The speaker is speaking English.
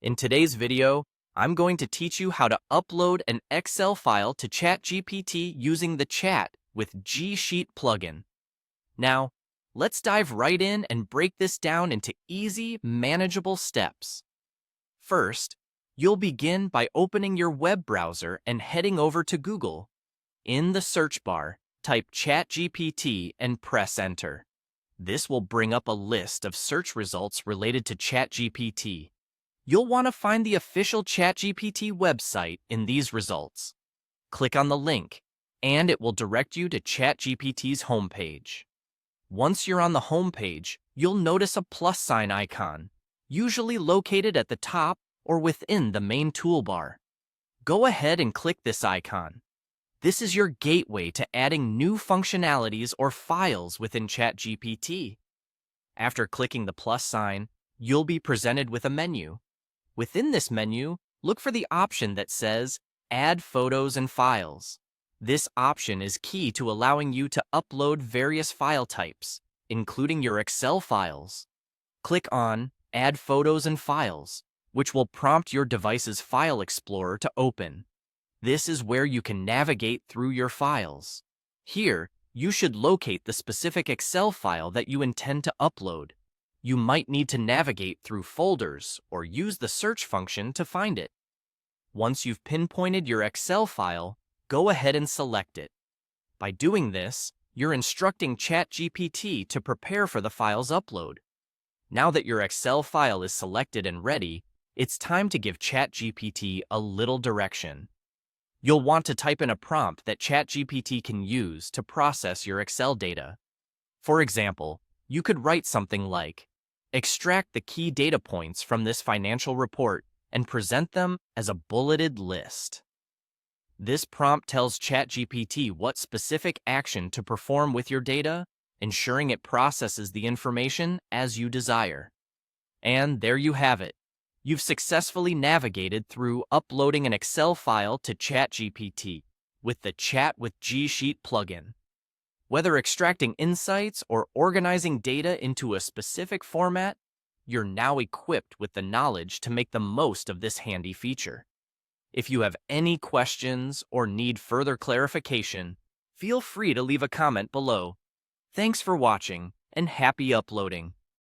In today's video, I'm going to teach you how to upload an Excel file to ChatGPT using the Chat with GSheet plugin. Now, let's dive right in and break this down into easy, manageable steps. First, you'll begin by opening your web browser and heading over to Google. In the search bar, type ChatGPT and press Enter. This will bring up a list of search results related to ChatGPT. You'll want to find the official ChatGPT website in these results. Click on the link, and it will direct you to ChatGPT's homepage. Once you're on the homepage, you'll notice a plus sign icon, usually located at the top or within the main toolbar. Go ahead and click this icon. This is your gateway to adding new functionalities or files within ChatGPT. After clicking the plus sign, you'll be presented with a menu. Within this menu, look for the option that says Add Photos and Files. This option is key to allowing you to upload various file types, including your Excel files. Click on Add Photos and Files, which will prompt your device's File Explorer to open. This is where you can navigate through your files. Here, you should locate the specific Excel file that you intend to upload. You might need to navigate through folders or use the search function to find it. Once you've pinpointed your Excel file, go ahead and select it. By doing this, you're instructing ChatGPT to prepare for the file's upload. Now that your Excel file is selected and ready, it's time to give ChatGPT a little direction. You'll want to type in a prompt that ChatGPT can use to process your Excel data. For example, you could write something like, extract the key data points from this financial report and present them as a bulleted list. This prompt tells ChatGPT what specific action to perform with your data, ensuring it processes the information as you desire. And there you have it. You've successfully navigated through uploading an Excel file to ChatGPT with the Chat with GSheet plugin. Whether extracting insights or organizing data into a specific format, you're now equipped with the knowledge to make the most of this handy feature. If you have any questions or need further clarification, feel free to leave a comment below. Thanks for watching, and happy uploading!